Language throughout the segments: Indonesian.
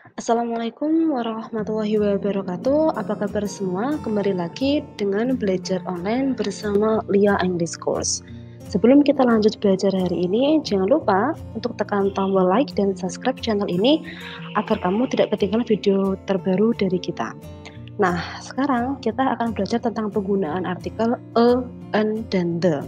Assalamualaikum warahmatullahi wabarakatuh. Apa kabar semua? Kembali lagi dengan belajar online bersama Lia English Course. Sebelum kita lanjut belajar hari ini, jangan lupa untuk tekan tombol like dan subscribe channel ini agar kamu tidak ketinggalan video terbaru dari kita. Nah, sekarang kita akan belajar tentang penggunaan artikel a, an, dan the.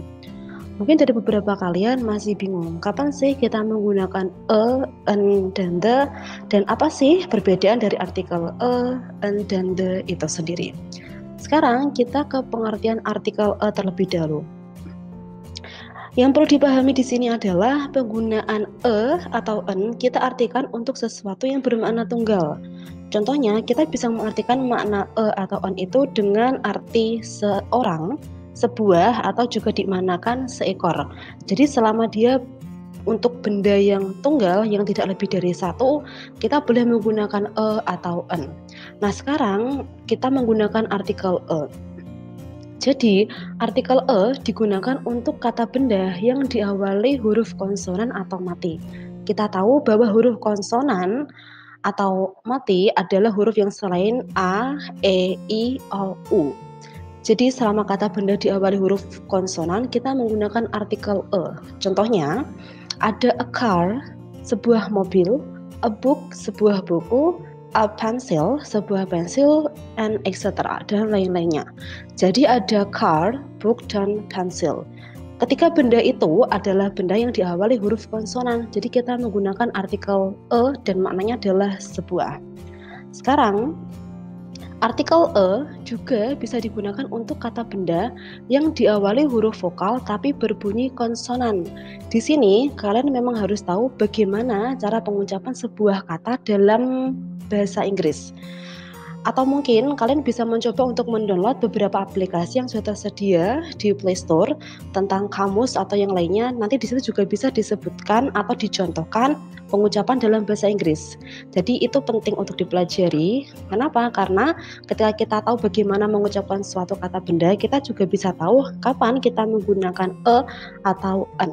Mungkin dari beberapa kalian masih bingung, kapan sih kita menggunakan a, an, dan the, dan apa sih perbedaan dari artikel a, an, dan the itu sendiri. Sekarang kita ke pengertian artikel a terlebih dahulu. Yang perlu dipahami di sini adalah penggunaan a atau an kita artikan untuk sesuatu yang bermakna tunggal. Contohnya, kita bisa mengartikan makna a atau an itu dengan arti seorang, sebuah, atau juga dimanakan seekor. Jadi selama dia untuk benda yang tunggal yang tidak lebih dari satu, kita boleh menggunakan a atau an. Nah, sekarang kita menggunakan artikel a. Jadi artikel a digunakan untuk kata benda yang diawali huruf konsonan atau mati. Kita tahu bahwa huruf konsonan atau mati adalah huruf yang selain a, e, i, o, u. Jadi selama kata benda diawali huruf konsonan, kita menggunakan artikel a. Contohnya, ada a car, sebuah mobil, a book, sebuah buku, a pencil, sebuah pensil, and etc. dan lain-lainnya. Jadi ada car, book, dan pencil. Ketika benda itu adalah benda yang diawali huruf konsonan, jadi kita menggunakan artikel a dan maknanya adalah sebuah. Sekarang, artikel a juga bisa digunakan untuk kata benda yang diawali huruf vokal tapi berbunyi konsonan. Di sini kalian memang harus tahu bagaimana cara pengucapan sebuah kata dalam bahasa Inggris. Atau mungkin kalian bisa mencoba untuk mendownload beberapa aplikasi yang sudah tersedia di Play Store tentang kamus atau yang lainnya. Nanti di situ juga bisa disebutkan atau dicontohkan pengucapan dalam bahasa Inggris. Jadi itu penting untuk dipelajari. Kenapa? Karena ketika kita tahu bagaimana mengucapkan suatu kata benda, kita juga bisa tahu kapan kita menggunakan a atau an.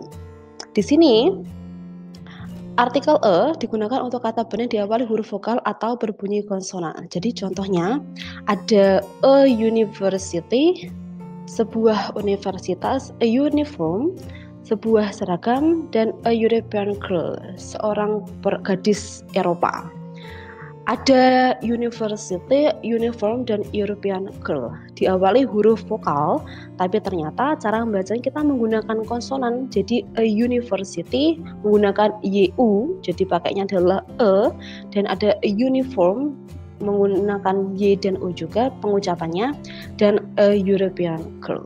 Di sini artikel a digunakan untuk kata benda diawali huruf vokal atau berbunyi konsonan. Jadi contohnya ada a university, sebuah universitas, a uniform, sebuah seragam, dan a European girl, seorang gadis Eropa. Ada university, uniform, dan European girl. Diawali huruf vokal, tapi ternyata cara membacanya kita menggunakan konsonan. Jadi a university menggunakan YU, jadi pakainya adalah E, dan ada a uniform menggunakan Y dan U juga pengucapannya, dan a European girl.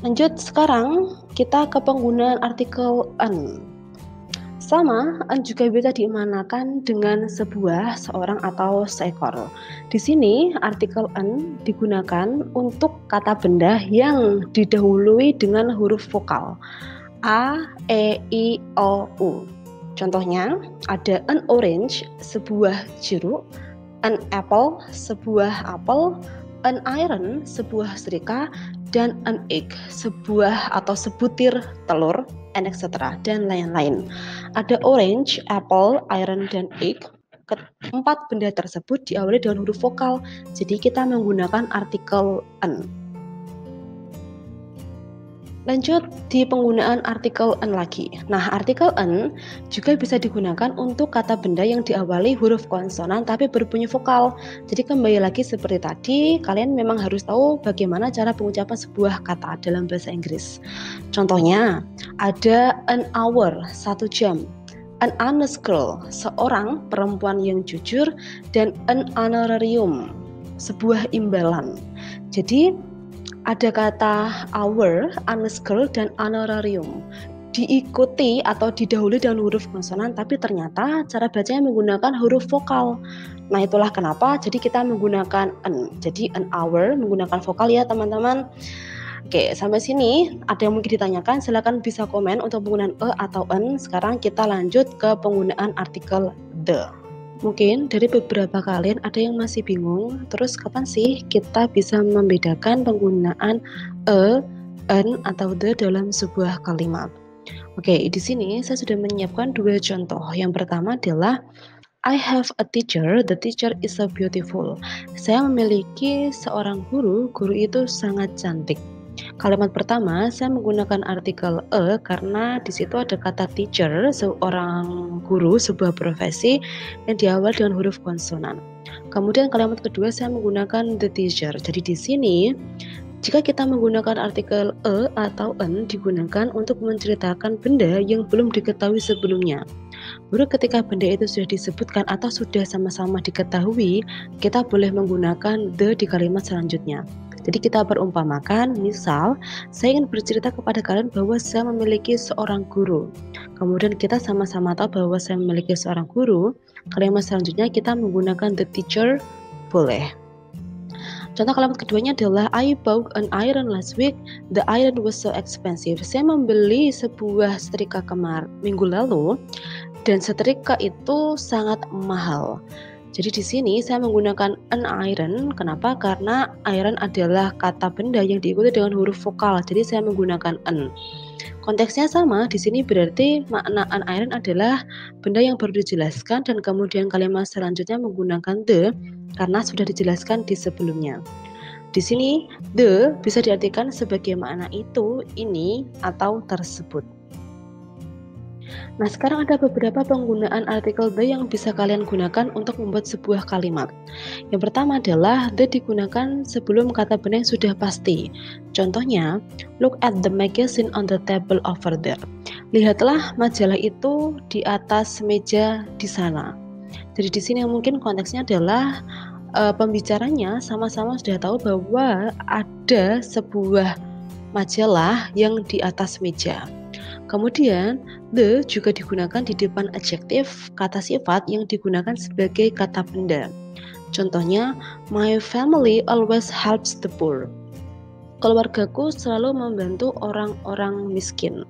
Lanjut, sekarang kita ke penggunaan artikel an. Sama, an juga bisa dimanakan dengan sebuah, seorang, atau seekor. Di sini artikel an digunakan untuk kata benda yang didahului dengan huruf vokal a, e, i, o, u. Contohnya ada an orange, sebuah jeruk, an apple, sebuah apel, an iron, sebuah setrika, dan an egg, sebuah atau sebutir telur, and etc. dan lain-lain. Ada orange, apple, iron, dan egg. Keempat benda tersebut diawali dengan huruf vokal, jadi kita menggunakan artikel an. Lanjut di penggunaan artikel an lagi. Nah, artikel an juga bisa digunakan untuk kata benda yang diawali huruf konsonan tapi berbunyi vokal. Jadi kembali lagi seperti tadi, kalian memang harus tahu bagaimana cara pengucapan sebuah kata dalam bahasa Inggris. Contohnya, ada an hour, 1 jam. An honest girl, seorang perempuan yang jujur, dan an honorarium, sebuah imbalan. Jadi ada kata hour, honest girl, dan honorarium diikuti atau didahului dengan huruf konsonan, tapi ternyata cara bacanya menggunakan huruf vokal. Nah, itulah kenapa jadi kita menggunakan an. Jadi an hour menggunakan vokal ya teman-teman. Oke, sampai sini ada yang mungkin ditanyakan, silakan bisa komen untuk penggunaan a atau an. Sekarang kita lanjut ke penggunaan artikel the. Mungkin dari beberapa kalian ada yang masih bingung, terus kapan sih kita bisa membedakan penggunaan a, an, atau the dalam sebuah kalimat? Oke, di sini saya sudah menyiapkan 2 contoh. Yang pertama adalah I have a teacher, the teacher is so beautiful. Saya memiliki seorang guru, guru itu sangat cantik. Kalimat pertama, saya menggunakan artikel a karena di situ ada kata teacher, seorang guru, sebuah profesi yang diawali dengan huruf konsonan. Kemudian kalimat kedua, saya menggunakan the teacher. Jadi di sini, jika kita menggunakan artikel a atau an digunakan untuk menceritakan benda yang belum diketahui sebelumnya. Baru ketika benda itu sudah disebutkan atau sudah sama-sama diketahui, kita boleh menggunakan the di kalimat selanjutnya. Jadi kita berumpamakan, misal, saya ingin bercerita kepada kalian bahwa saya memiliki seorang guru. Kemudian kita sama-sama tahu bahwa saya memiliki seorang guru, kalimat selanjutnya kita menggunakan the teacher, boleh. Contoh kalimat keduanya adalah I bought an iron last week, the iron was so expensive. Saya membeli sebuah setrika minggu lalu, dan setrika itu sangat mahal. Jadi di sini saya menggunakan an iron. Kenapa? Karena iron adalah kata benda yang diikuti dengan huruf vokal. Jadi saya menggunakan an. Konteksnya sama. Di sini berarti makna an iron adalah benda yang baru dijelaskan dan kemudian kalimat selanjutnya menggunakan the karena sudah dijelaskan di sebelumnya. Di sini the bisa diartikan sebagai makna itu, ini, atau tersebut. Nah, sekarang ada beberapa penggunaan artikel the yang bisa kalian gunakan untuk membuat sebuah kalimat. Yang pertama adalah the digunakan sebelum kata benda yang sudah pasti. Contohnya, look at the magazine on the table over there. Lihatlah majalah itu di atas meja di sana. Jadi di sini mungkin konteksnya adalah pembicaranya sama-sama sudah tahu bahwa ada sebuah majalah yang di atas meja. Kemudian, the juga digunakan di depan adjektif, kata sifat yang digunakan sebagai kata benda. Contohnya, my family always helps the poor. Keluargaku selalu membantu orang-orang miskin.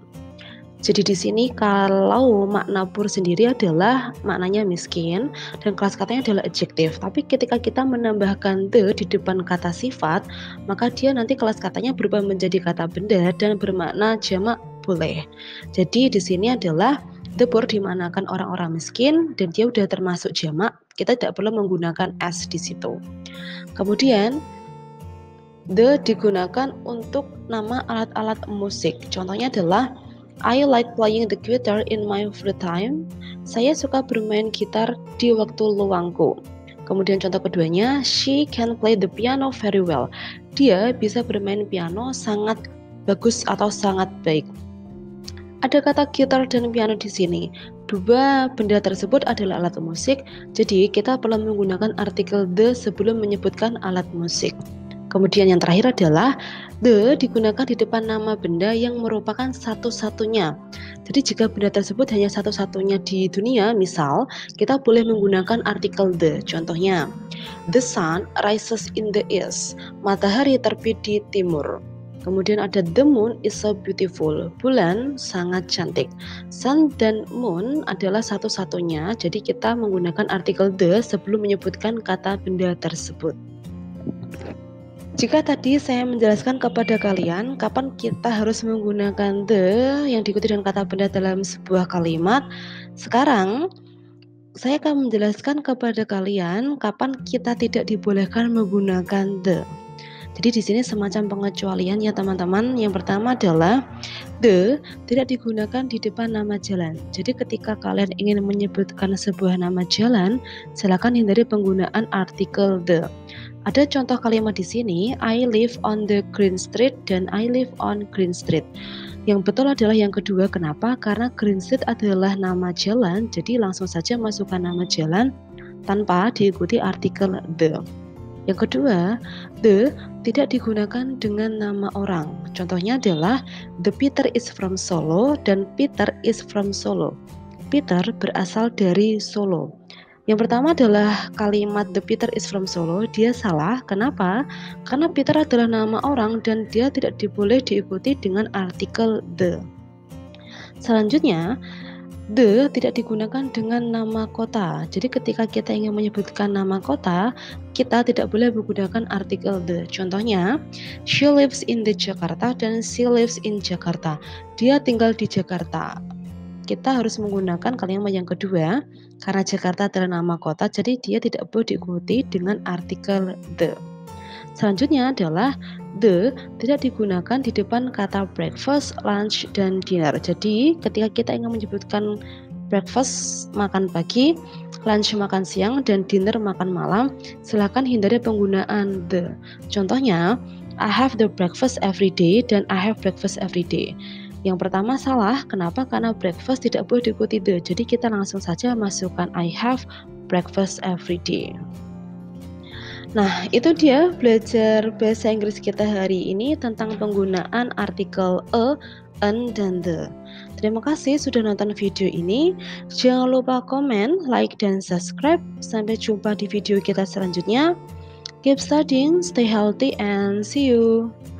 Jadi di sini kalau makna poor sendiri adalah maknanya miskin dan kelas katanya adalah adjektif. Tapi ketika kita menambahkan the di depan kata sifat, maka dia nanti kelas katanya berubah menjadi kata benda dan bermakna jamak boleh. Jadi di sini adalah the poor dimanakan orang-orang miskin dan dia udah termasuk jamak. Kita tidak perlu menggunakan s di situ. Kemudian the digunakan untuk nama alat-alat musik. Contohnya adalah I like playing the guitar in my free time. Saya suka bermain gitar di waktu luangku. Kemudian contoh keduanya, she can play the piano very well. Dia bisa bermain piano sangat bagus atau sangat baik. Ada kata gitar dan piano di sini. Dua benda tersebut adalah alat musik, jadi kita perlu menggunakan artikel the sebelum menyebutkan alat musik. Kemudian yang terakhir adalah the digunakan di depan nama benda yang merupakan satu-satunya. Jadi jika benda tersebut hanya satu-satunya di dunia, misal kita boleh menggunakan artikel the. Contohnya, the sun rises in the east. Matahari terbit di timur. Kemudian ada the moon is so beautiful. Bulan sangat cantik. Sun dan moon adalah satu-satunya. Jadi kita menggunakan artikel the sebelum menyebutkan kata benda tersebut. Jika tadi saya menjelaskan kepada kalian kapan kita harus menggunakan the yang diikuti dengan kata benda dalam sebuah kalimat, sekarang saya akan menjelaskan kepada kalian kapan kita tidak dibolehkan menggunakan the. Jadi di sini semacam pengecualian ya teman-teman. Yang pertama adalah the tidak digunakan di depan nama jalan. Jadi ketika kalian ingin menyebutkan sebuah nama jalan, silakan hindari penggunaan artikel the. Ada contoh kalimat di sini, I live on the Green Street dan I live on Green Street. Yang betul adalah yang kedua. Kenapa? Karena Green Street adalah nama jalan, jadi langsung saja masukkan nama jalan tanpa diikuti artikel the. Yang kedua, the tidak digunakan dengan nama orang. Contohnya adalah the Peter is from Solo dan Peter is from Solo. Peter berasal dari Solo. Yang pertama adalah kalimat the Peter is from Solo, dia salah. Kenapa? Karena Peter adalah nama orang dan dia tidak boleh diikuti dengan artikel the. Selanjutnya, the tidak digunakan dengan nama kota. Jadi ketika kita ingin menyebutkan nama kota, kita tidak boleh menggunakan artikel the. Contohnya, she lives in the Jakarta dan she lives in Jakarta. Dia tinggal di Jakarta. kita harus menggunakan kalimat yang kedua. Karena Jakarta adalah nama kota, jadi dia tidak boleh diikuti dengan artikel the. Selanjutnya adalah the tidak digunakan di depan kata breakfast, lunch, dan dinner. Jadi ketika kita ingin menyebutkan breakfast makan pagi, lunch makan siang, dan dinner makan malam, silakan hindari penggunaan the. Contohnya, I have the breakfast every day dan I have breakfast every day. Yang pertama salah, kenapa? Karena breakfast tidak boleh diikuti the. Jadi kita langsung saja masukkan I have breakfast every day. Nah, itu dia belajar bahasa Inggris kita hari ini tentang penggunaan artikel a, an, dan the. Terima kasih sudah nonton video ini. Jangan lupa komen, like, dan subscribe. Sampai jumpa di video kita selanjutnya. Keep studying, stay healthy, and see you.